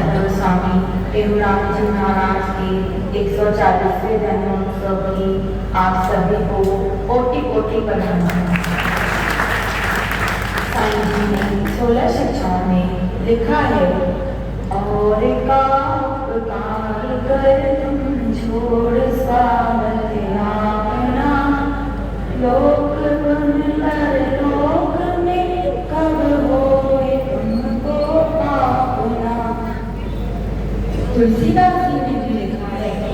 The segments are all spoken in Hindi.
स्वामी टेहूराम जी महाराज के 140वें जन्मोत्सव की आप सभी को कोटि कोटि बधाई। साईं जी ने 16 शिक्षाओं में लिखा है, और का उपकार कर तुम छोड़ स्वागत अपना, लोक बंधर लोक में कब होए तुमको पापना। तुलसीदास जी ने भी लिखा है कि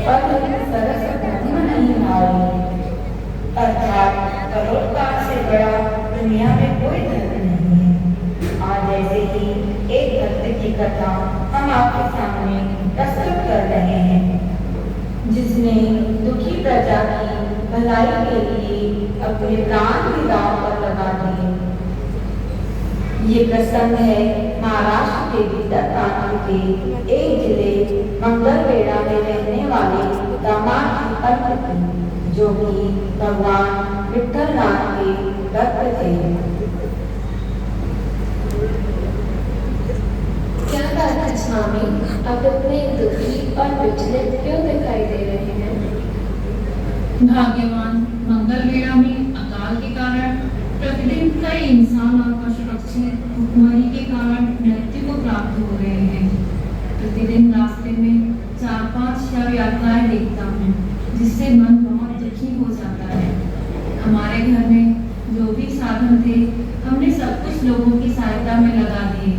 पर सरस धर्म नहीं भाई, अर्थात परोपकार से बड़ा दुनिया में कोई धर्म नहीं है। आज जैसे ही एक भक्त की कथा हम आपके सामने प्रस्तुत कर रहे हैं, जिसने दुखी प्रजा की भलाई के लिए अपने प्राण भी दांव पर लगा दिए। ये प्रसंग है महाराष्ट्र के बीदर प्रांत के एक जिले मंगलवेढ़ा में रहने वाले दामाद जी पंत की, जो कि भगवान विठलनाथ के भक्त थे। क्या बात है स्वामी, आप इतने दुखी और विचलित क्यों दिखाई दे रहे हैं? भाग्यवान मंगलवेढ़ा में अकाल के कारण प्रतिदिन कई इंसान और पशु पक्षी भूखमरी के कारण मृत्यु को प्राप्त हो रहे हैं। प्रतिदिन रास्ते में 4-5 शव यात्राएं देखता हूँ, जिससे मन बहुत दुखी हो जाता है। हमारे घर में जो भी साधन थे, हमने सब कुछ लोगों की सहायता में लगा दिए,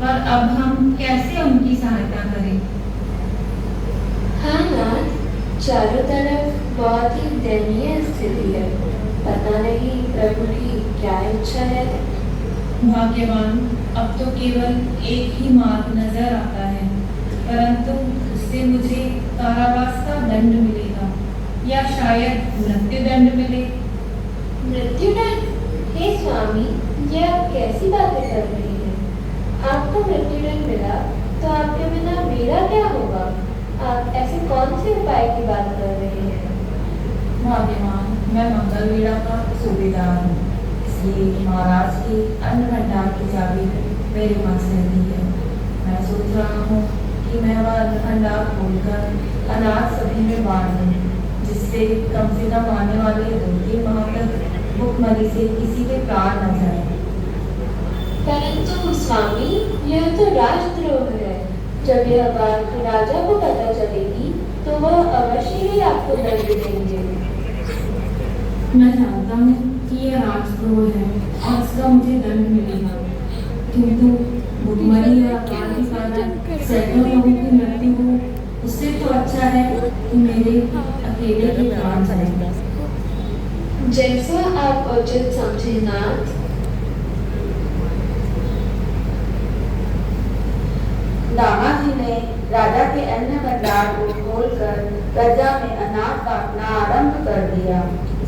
पर अब हम कैसे उनकी सहायता करें? हाँ नाथ, चारों तरफ बहुत ही दयनीय स्थिति है। पता नहीं प्रभु की क्या इच्छा है। भाग्यवान, अब तो केवल एक ही मार्ग नजर आता है, परंतु उससे मुझे कारावास का दंड मिलेगा या शायद मृत्यु दंड मिले। मृत्यु दंड? हे स्वामी, ये आप कैसी बातें कर रही हैं? आपको मृत्यु दंड मिला तो आपके बिना मेरा क्या होगा? आप ऐसे कौन से उपाय की बात कर रहे हैं? भाग्यवान, मैं मंगलवेढ़ा का सूबेदार हूँ, इसलिए महाराज की अन्न भंडार की चाबी मेरे पास रहती है। मैं सोच रहा हूँ कि मैं वह अन्न भंडार खोलकर अनाज सभी में बांट दूँ, जिससे कम से कम आने वाले 2-3 माह तक भूखमरी से किसी के प्राण न जाए। परंतु स्वामी, यह तो राजद्रोह है। जब यह बात राजा को पता चलेगी तो वह अवश्य ही आपको दंड देंगे। मैं जानता हूँ कि यह राजद्रोह है और इसका मुझे दंड मिलेगा, किंतु भूखमरी और अकाल के कारण सैकड़ों लोगों की मृत्यु हो, उससे तो अच्छा है कि मेरे अकेले के प्राण जाएंगे। जैसा आप उचित समझे नाथ। दामाद जी ने राजा के अन्न भंडार को खोलकर प्रजा में अनाज बांटना आरंभ कर दिया।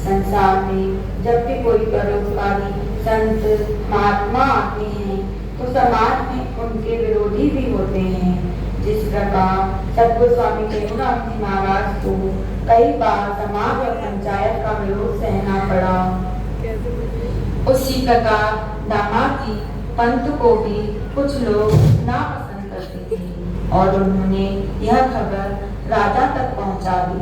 संसार में जब भी कोई परोपकारी संत महात्मा आते हैं, तो समाज में उनके विरोधी भी होते हैं। जिस प्रकार सद्गुरु स्वामी टेहूराम जी महाराज को कई बार समाज और पंचायत का विरोध सहना पड़ा, उसी प्रकार दामाद जी पंत को भी कुछ लोग नापसंद करते थे और उन्होंने यह खबर राजा तक पहुंचा दी।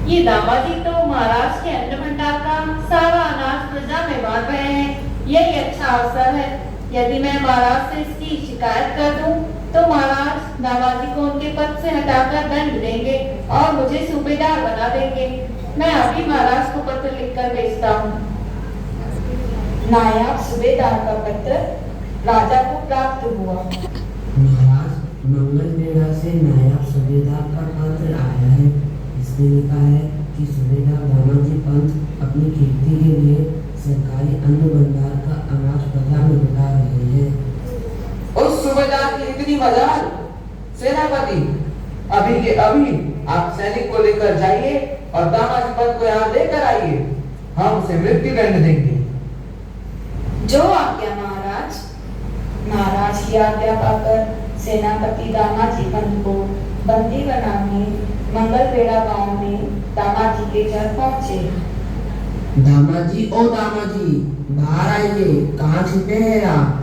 ये दामाजी तो महाराज के अन्न भंडार का सारा अनाज प्रजा में बांट रहे हैं। यही अच्छा अवसर है। यदि मैं महाराज से इसकी शिकायत कर दूं, तो महाराज दामाजी को उनके पद से हटाकर दंड देंगे और मुझे सूबेदार बना देंगे। मैं अभी महाराज को पत्र लिखकर भेजता हूँ। नायब सूबेदार का पत्र राजा को प्राप्त हुआ। महाराज, मंगलवेढ़ा से नायब सूबेदार का पत्र आया है। इसमें लिखा है कि सूबेदार दामाजी पंत अपनी खेती के लिए सरकारी अन्न भंडार का अनाज प्रजा में बता रहे हैं। उस सूबेदार की इतनी मजाल! सेनापति, अभी के अभी आप सैनिक को लेकर जाइए और दामाजी पंत को यहाँ लेकर आइए। हम उसे मृत्यु दंड देंगे। जो आज्ञा महाराज। महाराज की आज्ञा पाकर सेनापति दामाजी पंत को बंदी बनाने मंगलवेढ़ा गांव में दामाजी के घर पहुंचे। दामाजी, ओ दामाजी, बाहर आइए। कहाँ छिपे हैं आप?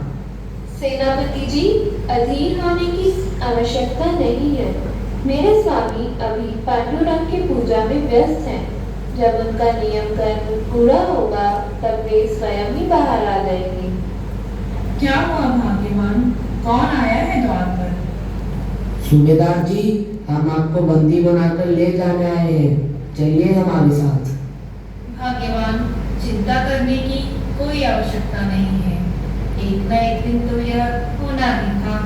सेनापति जी, अधीर होने की आवश्यकता नहीं है। मेरे स्वामी अभी पांडुरंग की पूजा में व्यस्त हैं। जब उनका नियम कर्म पूरा होगा तब वे स्वयं ही बाहर आ जाएंगे। क्या हुआ भाग्यवान, कौन आया है द्वार पर? सूबेदार जी, हम आपको बंदी बनाकर ले जाने आए हैं। चलिए हमारे साथ। भाग्यवान, चिंता करने की कोई आवश्यकता नहीं है। एक न एक दिन तो यह होना ही था।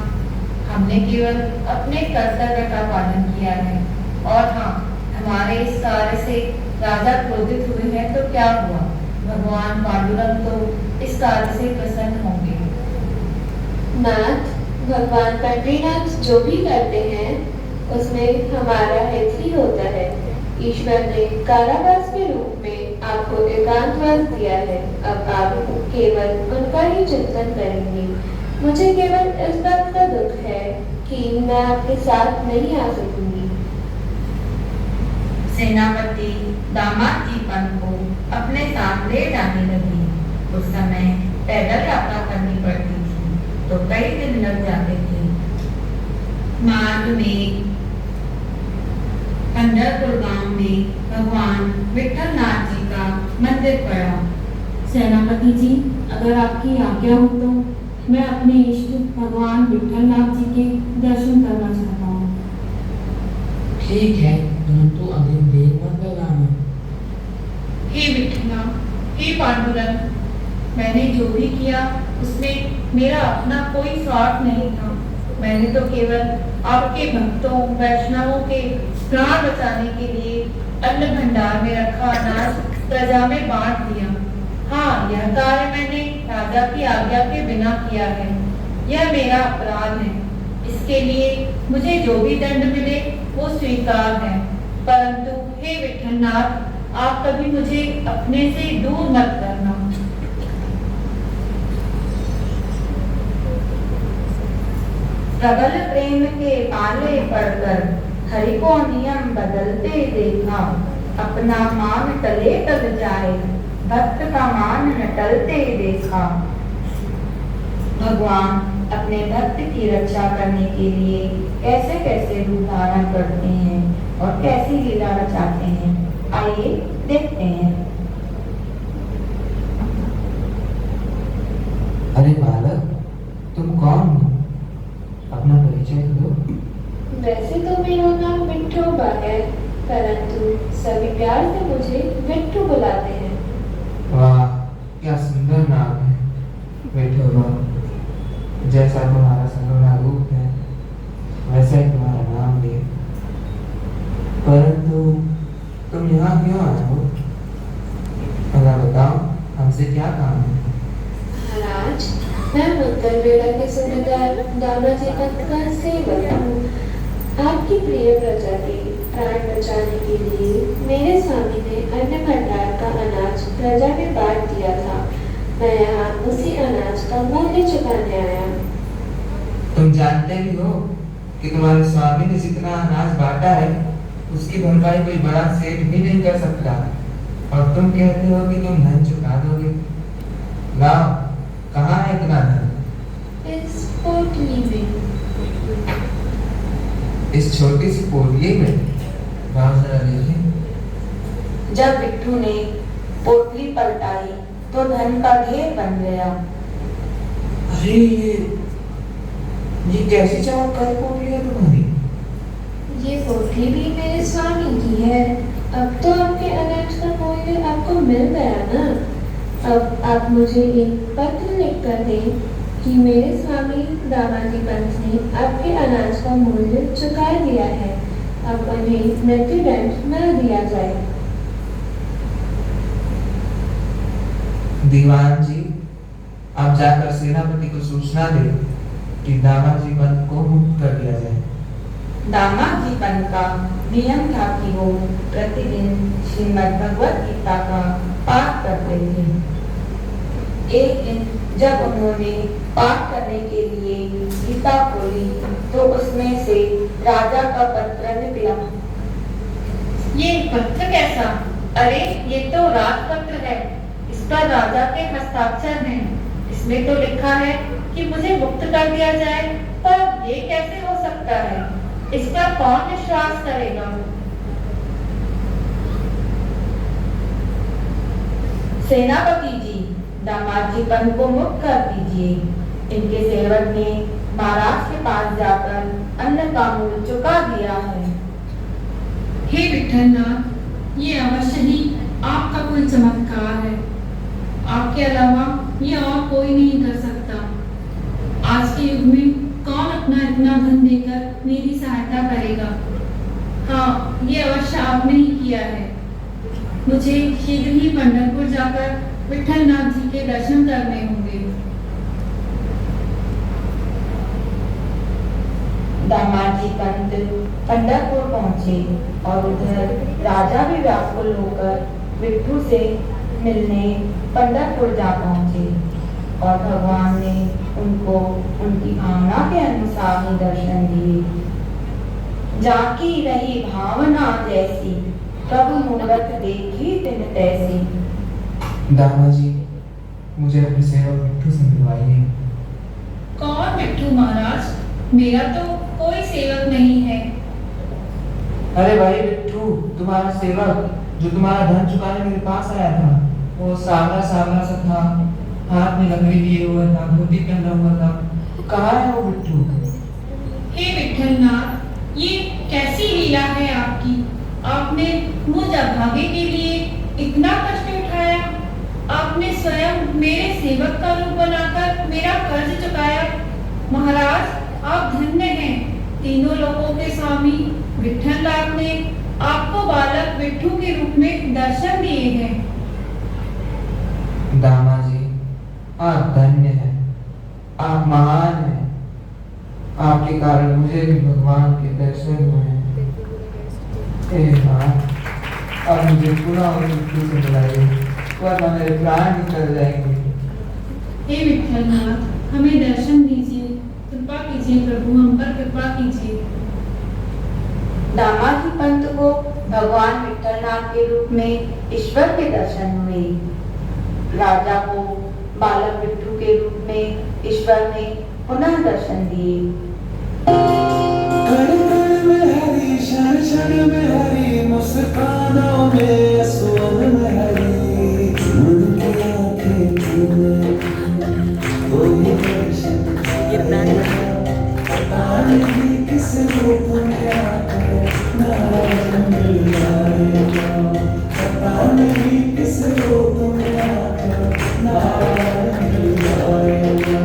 हमने केवल अपने कर्तव्य का पालन किया है। और हाँ, हमारे इस कार्य से राजा क्रोधित हुए हैं तो क्या हुआ, भगवान पांडुरंग तो इस कार्य से प्रसन्न होंगे। नाथ, भगवान पंडरीनाथ जो भी करते हैं उसमें हमारा हित ही होता है। ईश्वर ने कारावास के रूप में आपको एकांतवास दिया है। अब आप केवल उनका ही चिंतन करेंगे। मुझे केवल इस बात का दुख है कि मैं आपके साथ नहीं आ सकूंगी। सेनापति दामाद जी पंत को अपने साथ ले जाने लगी। उस समय पैदल यात्रा करनी पड़ती थी तो कई दिन लग जाते थे। मार्ग में पंढरपुर गांव में भगवान विठलनाथ जी का मंदिर पड़ा। सेनापति जी, अगर आपकी आज्ञा हो तो मैं अपने इष्ट भगवान विठलनाथ जी के दर्शन करना चाहता हूँ। ठीक है, परंतु अभी देर मत लगाना। हे विठला, हे पांडुरंग, मैंने जो भी किया उसमें मेरा अपना कोई स्वार्थ नहीं था। मैंने तो केवल आपके भक्तों वैष्णवों के प्राण बचाने के लिए अन्न भंडार में रखा अनाज प्रजा में बांट दिया। हाँ, यह कार्य मैंने राजा की आज्ञा के बिना किया है। यह मेरा अपराध है। इसके लिए मुझे जो भी दंड मिले वो स्वीकार है। परंतु हे विठलनाथ, आप कभी मुझे अपने से दूर मत करना। प्रबल प्रेम के पाले पड़कर हरि को नियम बदलते देखा। अपना मान टले टल जाए, भक्त का मान न टलते देखा। भगवान अपने भक्त की रक्षा करने के लिए कैसे कैसे रूप धारण करते हैं और कैसी लीला रचाते हैं, आइए देखते हैं। अरे बालक, तुम कौन हो? अपना परिचय दो। वैसे तो मेरा नाम विठोबा है, परंतु सभी प्यार से मुझे विट्ठू बुलाते हैं। वाह, क्या सुंदर नाम है विठोबा। जैसा तुम्हारा सलोना रूप है वैसा ही तुम्हारा नाम भी है। परंतु तुम यहाँ क्यों आए हो? भला बताओ, हमसे क्या काम है? महाराज, मैं उत्तर बेड़ा के सूबेदार दामाजी पंत का सेवक हूँ। आपकी प्रिय प्रजा के प्राण बचाने के लिए मेरे स्वामी ने अन्न भंडार का अनाज प्रजा में बांट दिया था। मैं यहाँ उसी अनाज का मूल्य चुकाने आया। तुम जानते भी हो कि तुम्हारे स्वामी ने जितना अनाज बांटा है उसकी भरपाई कोई बड़ा सेठ भी नहीं कर सकता, और तुम कहते हो कि तुम धन चुका दोगे। लाओ, कहाँ है इतना धन? इस पोटली में। इस छोटी सी पोटली में? लाओ जरा देखें। जब बिट्ठू ने पोटली पलटाई तो धन का ढेर बन गया। अरे ये कैसी चमत्कारी पोटली है तुम्हारी? ये पोटली भी मेरे स्वामी की है। अब तो आपके अनाज का मूल्य आपको मिल गया ना। अब आप मुझे एक पत्र लिख कर दें कि मेरे स्वामी दामाजी पंत ने आपके अनाज का मूल्य चुका दिया है। अब उन्हें मृत्युदंड न दिया जाए। दीवान जी, आप जाकर सेनापति को सूचना दे कि दामाजी पंत को मुक्त कर दिया जाए। दामाद जी पंत का नियम था कि वो प्रतिदिन श्रीमद् भगवत गीता का पाठ करते थे। एक दिन जब उन्होंने पाठ करने के लिए गीता खोली तो उसमें से राजा का पत्र निकला। ये पत्र कैसा? अरे ये तो राजपत्र है, इस पर राजा के हस्ताक्षर हैं। इसमें तो लिखा है कि मुझे मुक्त कर दिया जाए, पर ये कैसे हो सकता है? इस पर कौन विश्वास करेगा? सेनापति जी, दामाद जी पंत को मुक्त कर दीजिए। इनके सेवक ने महाराज के पास जाकर अन्न का मूल चुका दिया है। हे विठलनाथ, ये अवश्य ही आपका कोई चमत्कार है। आपके अलावा ये और कोई नहीं कर सकता। आज के युग में कौन अपना इतना धन देकर मेरी सहायता करेगा? हाँ, ये अवश्य आपने ही किया है। मुझे शीघ्र ही पंढरपुर जाकर विठलनाथ जी के दर्शन करने होंगे। दामाद जी पंत पंढरपुर पहुंचे और उधर राजा भी व्याकुल होकर विट्ठू से मिलने पंढरपुर जा पहुंचे और भगवान ने उनको उनकी भावना के अनुसार ही दर्शन दिए। जाकी रही भावना जैसी, प्रभु मूरत देखी तिन तैसी। दामा जी, मुझे अपने सेवक बिट्टू से मिलवाइए। कौन बिट्टू महाराज? मेरा तो कोई सेवक नहीं है। अरे भाई बिट्टू, तुम्हारा सेवक जो तुम्हारा धन चुकाने मेरे पास आया था, वो सांवला सांवला सा था, हाथ में लकड़ी लिए हुआ था, धोती पहना हुआ था। कहाँ है वो बिट्टू? हे विठलनाथ, ये कैसी लीला है आपकी? आपने मुझ अभागे के लिए इतना कष्ट उठाया। आपने स्वयं मेरे सेवक का रूप बनाकर मेरा कर्ज चुकाया। महाराज, आप धन्य हैं। तीनों लोगों के स्वामी विठलनाथ ने आपको बालक बिट्टू के रूप में दर्शन दिए हैं। दामा जी, आप धन्य हैं, आप महान हैं। आपके कारण मुझे भी भगवान के दर्शन हुए हैं। हे मां, अब मुझे पुनः उस बिट्टू से मिलाइए, वरना मेरे प्राण निकल जाएंगे। हे विठलनाथ, हमें दर्शन दीजिए, कृपा कीजिए प्रभु, हम पर कृपा कीजिए। दामाद जी पंत को भगवान विठलनाथ के रूप में ईश्वर के दर्शन हुए। राजा को बालक बिट्टू के रूप में ईश्वर ने पुनः दर्शन दिए। कण कण में हरी, क्षण क्षण में हरी, मुस्कानों में सुवन में हरी, मन की आंखें छूने कोई दर्शन पता नहीं किस रूप में आकर नारायण मिल आएगा, पता नहीं किस रूप में आकर नारायण मिल आएगा।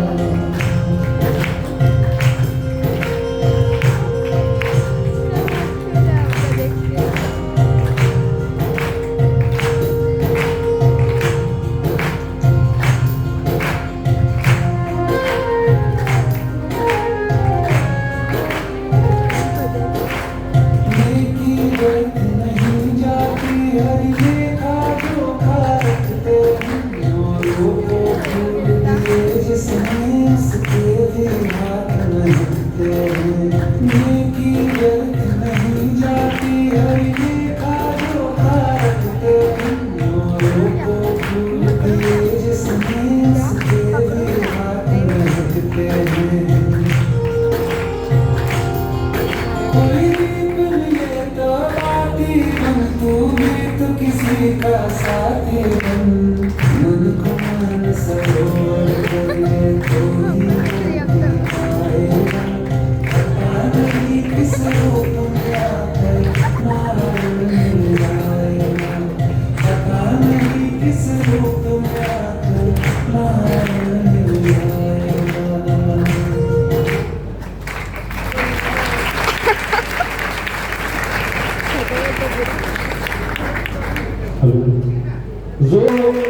Hello.